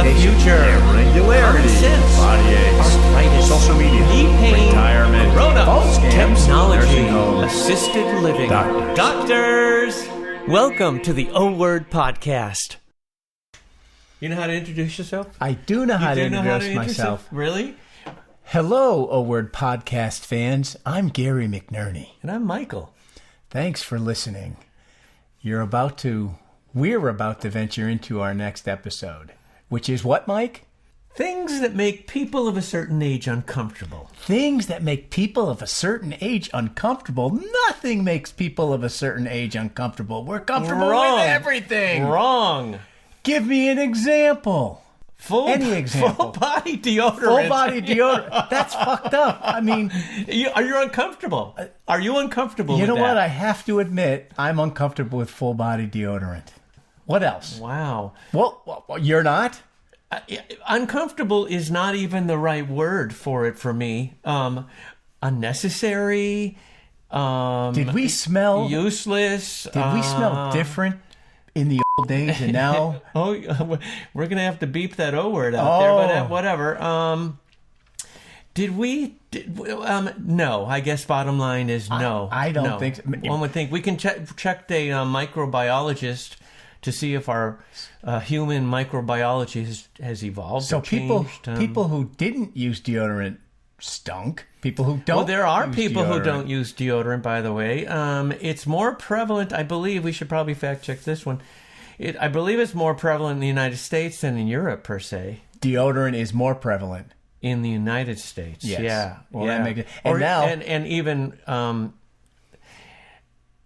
the future. Irregularity. Sense. Body aches. Arthritis. Social media. Knee pain. Retirement. Corona. Phone scams. Technology. Nursing homes. Assisted living. Doctors. Welcome to the O Word Podcast. You know how to introduce yourself? I do know how to introduce myself. Really? Hello, O Word Podcast fans. I'm Gary McNerney. And I'm Michael. Thanks for listening. We're about to venture into our next episode, which is what, Mike? Things that make people of a certain age uncomfortable. Things that make people of a certain age uncomfortable. Nothing makes people of a certain age uncomfortable. We're comfortable with everything. Wrong. Give me an example. Any example. Full body deodorant. Full body deodorant. That's fucked up. I mean, are you uncomfortable? Are you uncomfortable with that? You know what? I have to admit, I'm uncomfortable with full body deodorant. What else? Wow. Well, you're not? Uncomfortable is not even the right word for it for me. Unnecessary. Did we smell useless? Did we smell different in the old days and now? We're gonna have to beep that O word out there, but whatever. Did we? No. I guess bottom line is no. I don't think so. One would think we can check the microbiologist to see if our human microbiology has evolved. So or changed. people who didn't use deodorant stunk. People who don't. Well, there are people deodorant. who don't use deodorant, by the way. It's more prevalent, I believe. We should probably fact check this one. I believe it's more prevalent in the United States than in Europe, per se. Deodorant is more prevalent in the United States. Yes. Yeah. Well, yeah. that makes it. And now, and even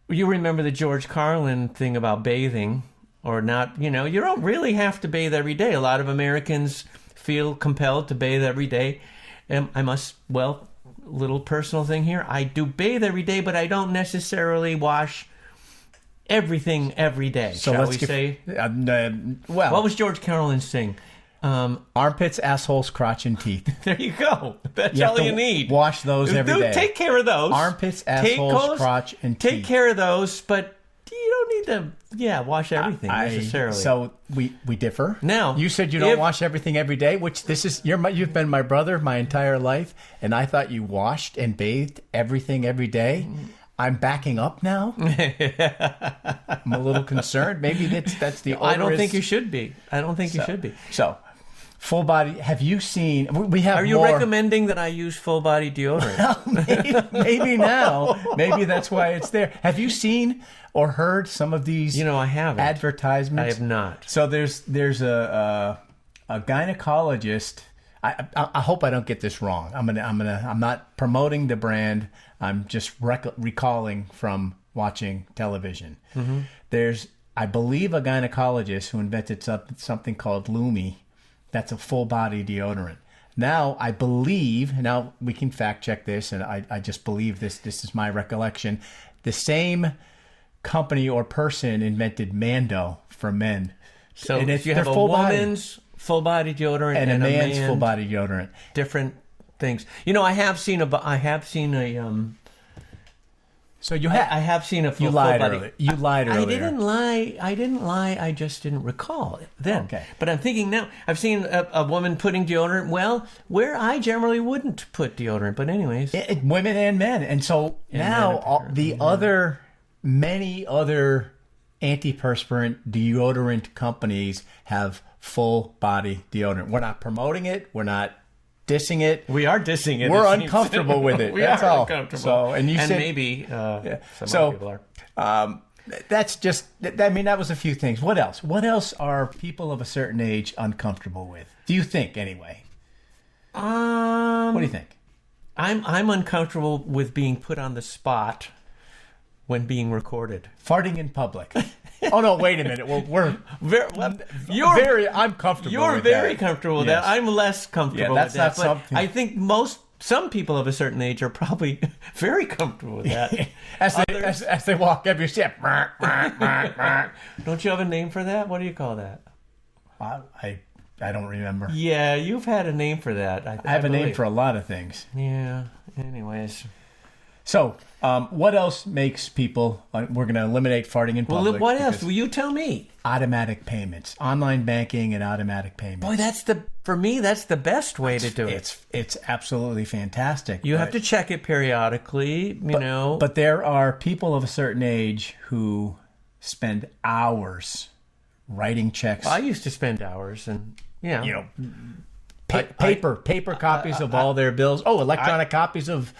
you remember the George Carlin thing about bathing or not? You don't really have to bathe every day. A lot of Americans feel compelled to bathe every day. And little personal thing here. I do bathe every day, but I don't necessarily wash everything every day. So shall we say? What was George Carlin's thing? Armpits, assholes, crotch, and teeth. There you go. That's all you need. Wash those every day. Take care of those. Armpits, assholes, crotch, and teeth. Take care of those, but you don't need to, wash everything necessarily. So we differ. Now, you said you don't wash everything every day, which you've been my brother my entire life, and I thought you washed and bathed everything every day. I'm backing up now. I'm a little concerned. Maybe that's the. I don't think you should be. You should be. So, full body. Have you seen? We have. Are you recommending that I use full body deodorant? maybe now. Maybe that's why it's there. Have you seen or heard some of these? I haven't. Advertisements. I have not. So there's a gynecologist. I hope I don't get this wrong. I'm not promoting the brand. I'm just recalling from watching television. Mm-hmm. There's, I believe, a gynecologist who invented something called Lumi. That's a full body deodorant. Now we can fact check this, and I just believe this. This is my recollection. The same company or person invented Mando for men. So if you have a woman's full body deodorant and a man's full body deodorant, different things. I have seen a. So you have. I have seen a full, you lied full body. Earlier. You lied earlier. I didn't lie. I just didn't recall it then. Okay. But I'm thinking now. I've seen a woman putting deodorant. Well, where I generally wouldn't put deodorant, but anyways, women and men, and so now many other antiperspirant deodorant companies have full body deodorant. We're not promoting it. We're not dissing it. We are dissing it. We're uncomfortable with it. That's all. Uncomfortable. So, and you said maybe some people are. That's just. I mean, that was a few things. What else? What else are people of a certain age uncomfortable with? Do you think, anyway? What do you think? I'm uncomfortable with being put on the spot when being recorded. Farting in public. Oh no! Wait a minute. Well, I'm comfortable. You're very comfortable with that. I'm less comfortable. Yeah, that's with that. not something. I think some people of a certain age are probably very comfortable with that. as they walk every step. Don't you have a name for that? What do you call that? I don't remember. Yeah, you've had a name for that. I have a name for a lot of things. Yeah. Anyways. So, what else makes people? We're going to eliminate farting in public. Well, what else? Will you tell me? Automatic payments, online banking, and automatic payments. Boy, for me, that's the best way to do it. It's absolutely fantastic. You have to check it periodically, know. But there are people of a certain age who spend hours writing checks. I used to spend hours, and paper copies of all their bills. Oh, electronic copies of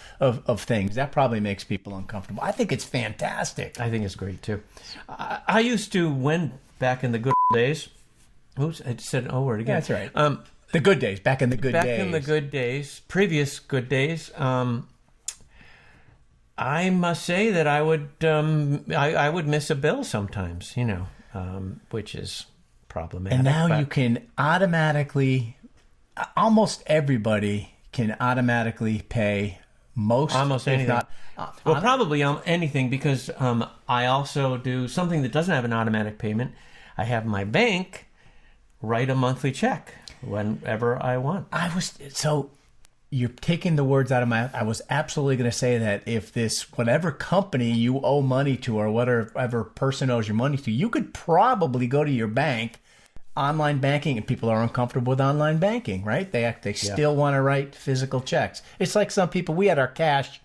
things. That probably makes people uncomfortable. I think it's fantastic. I think it's great too. I used to, back in the good days. Oops, I just said an O word again. Yeah, that's right. The good days, back in the good days. Back in the good days, previous good days. I must say that I would miss a bill sometimes, which is problematic. And now you can almost everybody can automatically pay almost anything. If not, probably anything, because I also do something that doesn't have an automatic payment. I have my bank write a monthly check whenever I want. So you're taking the words out of my mouth. I was absolutely going to say that if whatever company you owe money to, or whatever person owes your money to, you could probably go to your bank, online banking, and people are uncomfortable with online banking, right? They still want to write physical checks. It's like some people. We had our cash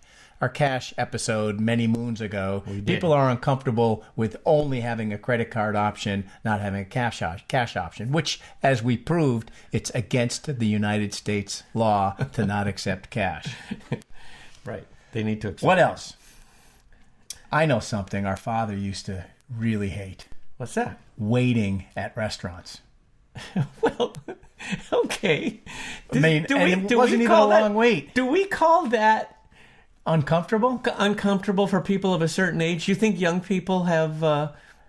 episode many moons ago. People are uncomfortable with only having a credit card option, not having a cash option, which, as we proved, it's against the United States law to not accept cash. Right. They need to accept. What else? I know something our father used to really hate. What's that? Waiting at restaurants. Well, okay. It wasn't even a long wait. Do we call that uncomfortable? Uncomfortable for people of a certain age? You think young people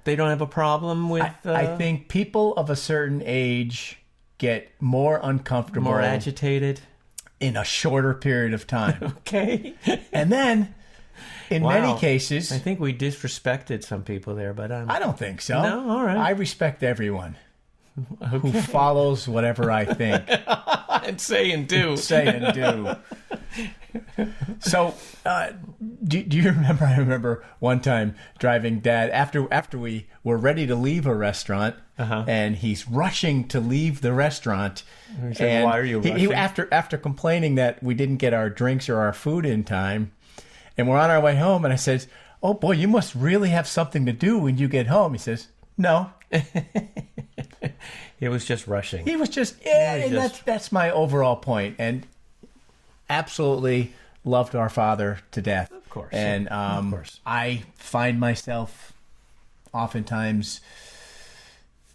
they don't have a problem with... I think people of a certain age get more uncomfortable. More agitated. In a shorter period of time. Okay. And then, in many cases... I think we disrespected some people there, but... I don't think so. No? All right. I respect everyone who follows whatever I think. And say and do. So, do you remember? I remember one time driving Dad after we were ready to leave a restaurant, and he's rushing to leave the restaurant. He said, "Why are you rushing?" He after complaining that we didn't get our drinks or our food in time, and we're on our way home. And I says, "Oh boy, you must really have something to do when you get home." He says, "No." He was just rushing. He was just that's my overall point. And absolutely loved our father to death. Of course. And of course. I find myself oftentimes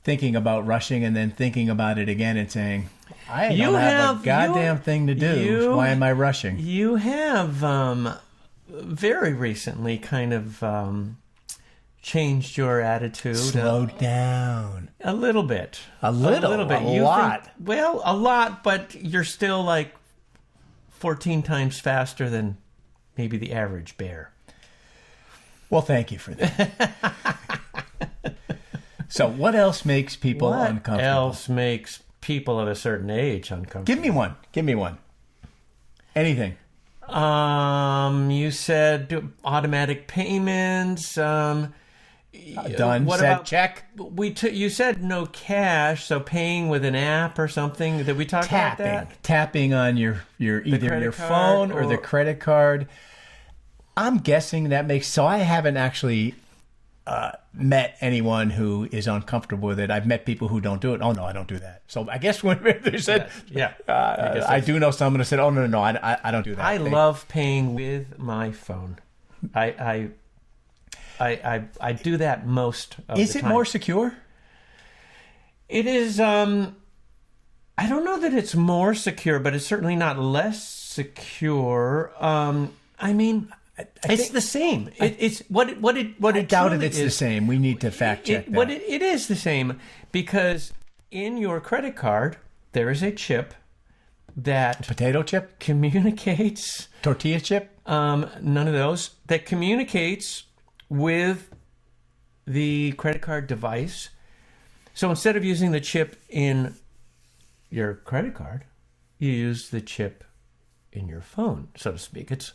thinking about rushing and then thinking about it again and saying, I don't have a goddamn thing to do. Why am I rushing? You have very recently kind of changed your attitude. Slowed down. A little bit. A little bit. A lot. A lot, but you're still like 14 times faster than maybe the average bear. Well, thank you for that. So what else makes people uncomfortable? What else makes people of a certain age uncomfortable? Give me one. Anything. You said automatic payments. Done. What Said about, check. You said no cash, so paying with an app or something. Did we talk about that? Tapping on your either your phone or the credit card. I'm guessing that makes... So I haven't actually met anyone who is uncomfortable with it. I've met people who don't do it. Oh, no, I don't do that. So I guess when they said... I do know someone who said, oh, no, I don't do that. I love paying with my phone. I do that most of the time. Is it more secure? It is... I don't know that it's more secure, but it's certainly not less secure. I mean... It's the same. It's what I doubt if it's the same. We need to fact check that. It is the same, because in your credit card there is a chip that potato chip communicates, tortilla chip. None of those, that communicates with the credit card device. So instead of using the chip in your credit card, you use the chip in your phone, so to speak. It's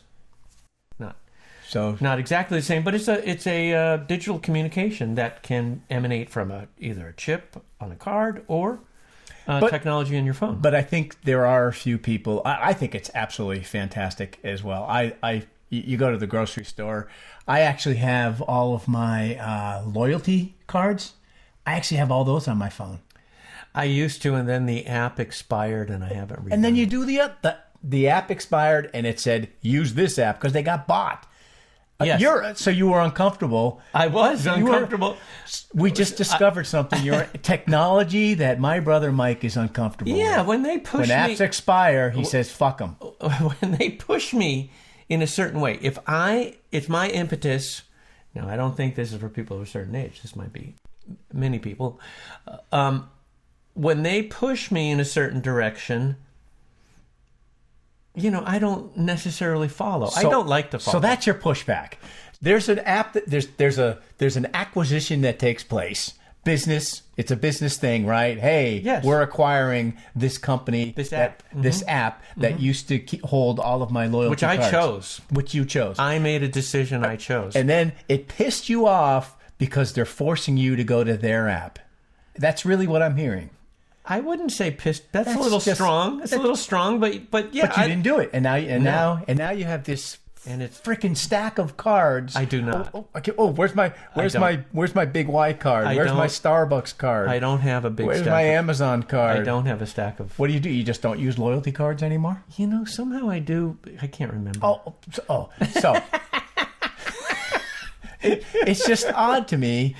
not. So not exactly the same, but it's a digital communication that can emanate from either a chip on a card or technology in your phone. But I think there are a few people. I think it's absolutely fantastic as well. You go to the grocery store. I actually have all of my loyalty cards. I actually have all those on my phone. I used to, and then the app expired, and I haven't read it. And then you do the app expired, and it said use this app because they got bought. Yes. So you were uncomfortable. I was uncomfortable. We just discovered something. Your technology that my brother Mike is uncomfortable with. When they push when me... apps expire, he says, fuck them. When they push me in a certain way, it's my impetus... Now, I don't think this is for people of a certain age. This might be many people. When they push me in a certain direction... I don't necessarily follow. I don't like to follow. So that's your pushback. There's an app that there's an acquisition that takes place. Business. It's a business thing, right? Hey, yes. We're acquiring this company, this app that used to hold all of my loyalty which cards. I chose. Which you chose. I made a decision I chose. And then it pissed you off because they're forcing you to go to their app. That's really what I'm hearing. I wouldn't say pissed. That's a little strong. It's a little strong, but yeah. But you didn't do it, and now you have this freaking stack of cards. I do not. Okay. Where's my Big Y card? Where's my Starbucks card? I don't have a big. Where's stack my Amazon card? I don't have a stack of. What do? You just don't use loyalty cards anymore? Somehow I do. I can't remember. So it's just odd to me.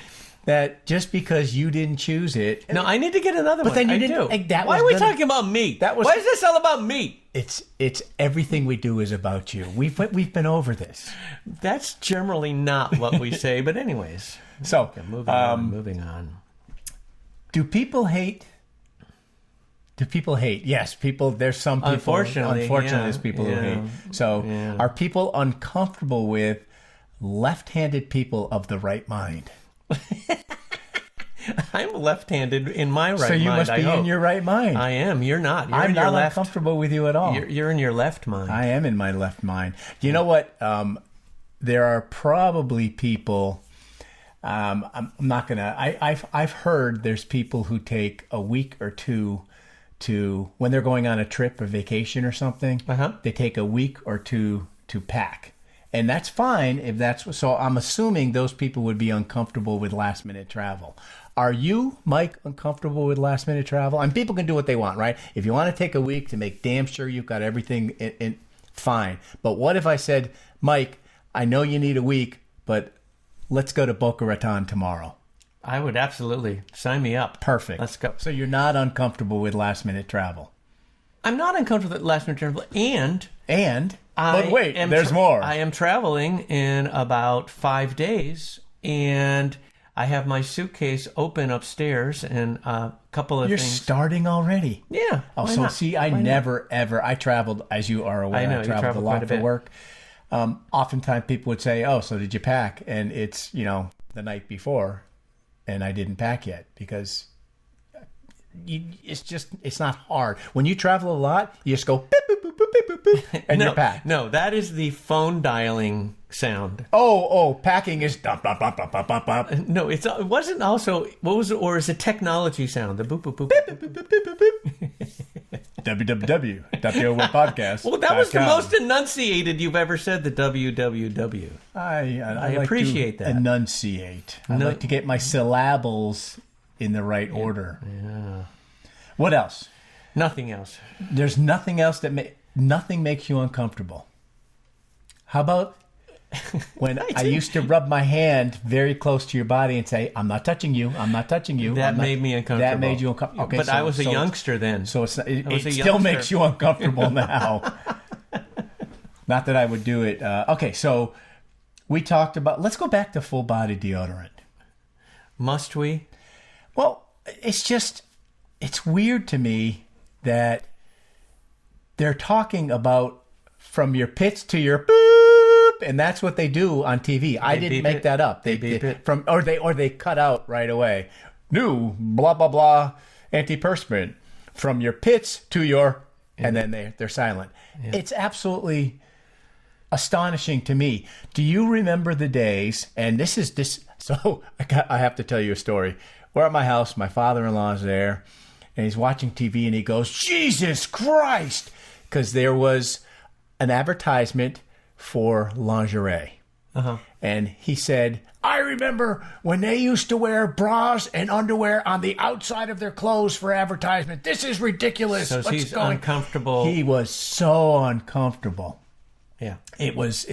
That just because you didn't choose it... No, I need to get another one. But then you didn't. Why are we talking about me? Why is this all about me? It's everything we do is about you. We've been over this. That's generally not what we say, but anyways. So, okay, moving on. Do people hate? Yes, people. There's some people. Unfortunately, there's people who hate. So, are people uncomfortable with left-handed people of the right mind? I'm left-handed in my right mind. So you must be in your right mind. I am. You're not. You're I'm in your not left. uncomfortable with you at all. You're in your left mind. I am in my left mind. You know what? There are probably people. I'm not gonna. I've heard there's people who take a week or two to when they're going on a trip or vacation or something. They take a week or two to pack. And that's fine if that's... So I'm assuming those people would be uncomfortable with last-minute travel. Are you, Mike, uncomfortable with last-minute travel? And people can do what they want, right? If you want to take a week to make damn sure you've got everything in fine. But what if I said, Mike, I know you need a week, but let's go to Boca Raton tomorrow? I would absolutely. Sign me up. Perfect. Let's go. So you're not uncomfortable with last-minute travel? I'm not uncomfortable with last-minute travel, But wait, there's more. I am traveling in about 5 days, and I have my suitcase open upstairs and a couple of things. You're starting already? Yeah. I traveled, as you are aware, I traveled a lot for work. Oftentimes people would say, so did you pack? And it's, the night before, and I didn't pack yet because... It's not hard. When you travel a lot, you just go beep, boop, boop, boop, beep, boop, boop, and you're packed. No, that is the phone dialing sound. Packing is dump, dump, dump, dump, dump, dump, dump. No, it wasn't also, what was it, or is it technology sound? The boop, boop, boop, beep, boop, boop, boop, boop, boop. www.podcast. Well, that was the most enunciated you've ever said, the www. I appreciate that. Enunciate. I like to get my syllables in the right order. Yeah. What else? Nothing else. There's nothing else nothing makes you uncomfortable. How about when I used to rub my hand very close to your body and say, I'm not touching you, I'm not touching you. That made me uncomfortable. That made you uncomfortable. Okay, but I was a youngster then. So it still makes you uncomfortable now. Not that I would do it. Okay, so we talked about, let's go back to full body deodorant. Must we? Well, it's weird to me that they're talking about from your pits to your boop, and that's what they do on TV. I didn't make that up. They beep it or they cut out right away. New blah blah blah antiperspirant from your pits to your, and then they're silent. Yeah. It's absolutely astonishing to me. Do you remember the days, and this is this, so I have to tell you a story. We're at my house, my father-in-law's there, and he's watching TV, and he goes, Jesus Christ! Because there was an advertisement for lingerie. Uh-huh. And he said, I remember when they used to wear bras and underwear on the outside of their clothes for advertisement. This is ridiculous. So he's uncomfortable. He was so uncomfortable. Yeah. It was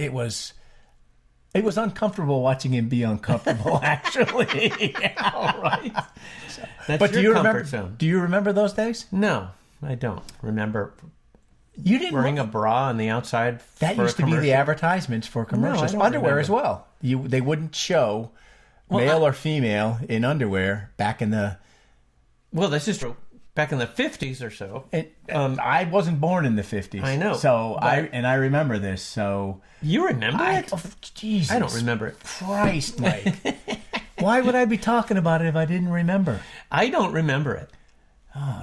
uncomfortable watching him be uncomfortable, actually. Yeah, right. That's but your comfort zone. Do you remember those days? No, I don't remember. You didn't wearing a bra on the outside. That used to be the advertisements for commercials. No, underwear remember. as well. They wouldn't show male or female in underwear back in the. Well, this is true. Back in the 50s or so. I wasn't born in the 50s. I know. So I remember this. So you remember it? Oh, Jesus, I don't remember it. Christ, Mike. Why would I be talking about it if I didn't remember? I don't remember it. Oh,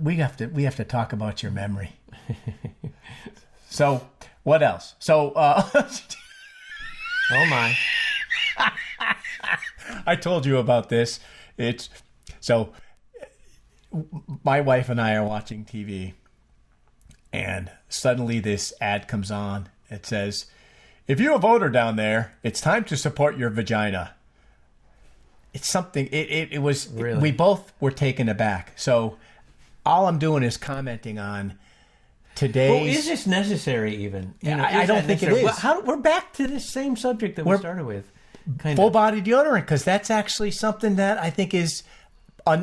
we have to talk about your memory. So, what else? So, oh my! I told you about this. My wife and I are watching TV, and suddenly this ad comes on. It says, "If you're a voter down there, it's time to support your vagina." It's something. It was. Really? We both were taken aback. So, all I'm doing is commenting on today's. Well, is this necessary even? I don't think it is. We're back to the same subject that we started with. Full body deodorant, because that's actually something that I think is,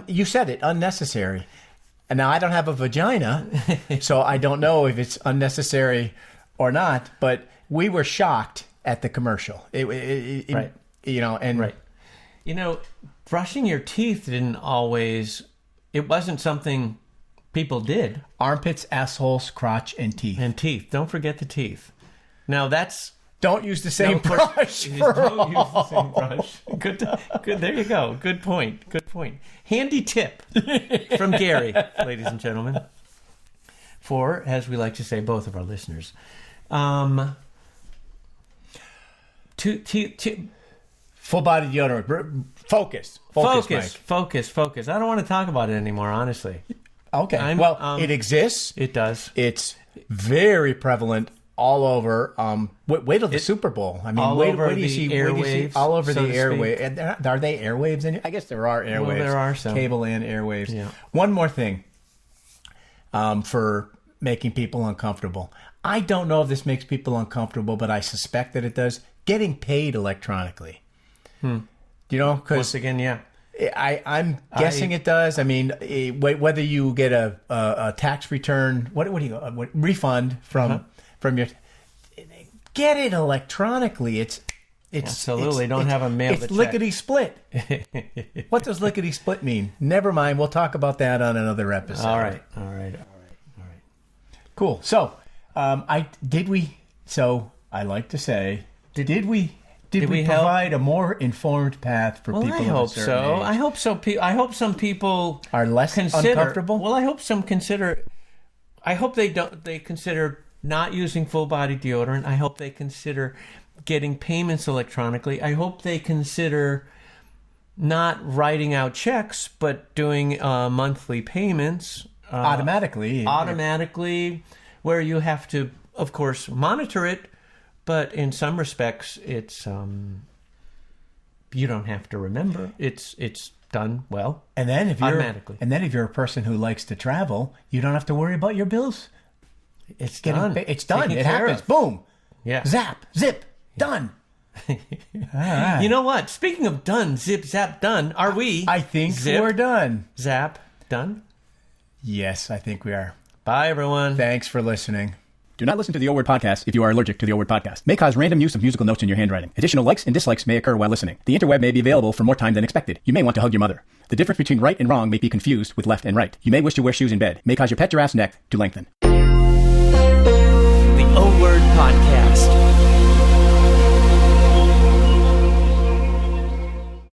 you said it, unnecessary. And now I don't have a vagina, so I don't know if it's unnecessary or not. But we were shocked at the commercial. Right. Right. Brushing your teeth it wasn't something people did. Armpits, assholes, crotch, and teeth. And teeth. Don't forget the teeth. Now don't use the same brush. Don't use the same brush. Good. There you go. Good point. Handy tip from Gary, ladies and gentlemen. For, as we like to say, both of our listeners. Full body deodorant. Focus. Focus. I don't want to talk about it anymore, honestly. Okay. It exists. It does. It's very prevalent all over. Wait till the Super Bowl. I mean, all over the airwaves. All over the airwaves. Are they airwaves? I guess there are airwaves. Well, there are some. Cable and airwaves. Yeah. One more thing for making people uncomfortable. I don't know if this makes people uncomfortable, but I suspect that it does. Getting paid electronically. Once again, yeah. I'm guessing it does. I mean, whether you get a tax return, refund from your, get it electronically. It's absolutely don't have a mail. It's lickety split. What does lickety split mean? Never mind. We'll talk about that on another episode. All right. Cool. So, I like to say, did we provide a more informed path for people? I hope so. Age? I hope so. I hope some people are less uncomfortable. Well, I hope some consider. I hope they don't. They consider not using full body deodorant. I hope they consider getting payments electronically. I hope they consider not writing out checks, but doing monthly payments automatically, where you have to, of course, monitor it. But in some respects, it's you don't have to remember. It's done well. And then if automatically. If you're a person who likes to travel, you don't have to worry about your bills. It's done. It's done. It happens. Boom. Yeah. Zap. Zip. Done. All right. You know what? Speaking of done, zip, zap, done. Are we? I think we're done. Zap, done. Yes, I think we are. Bye, everyone. Thanks for listening. Do not listen to the O Word podcast if you are allergic to the O Word podcast. May cause random use of musical notes in your handwriting. Additional likes and dislikes may occur while listening. The interweb may be available for more time than expected. You may want to hug your mother. The difference between right and wrong may be confused with left and right. You may wish to wear shoes in bed. May cause your pet giraffe's neck to lengthen. The O Word podcast.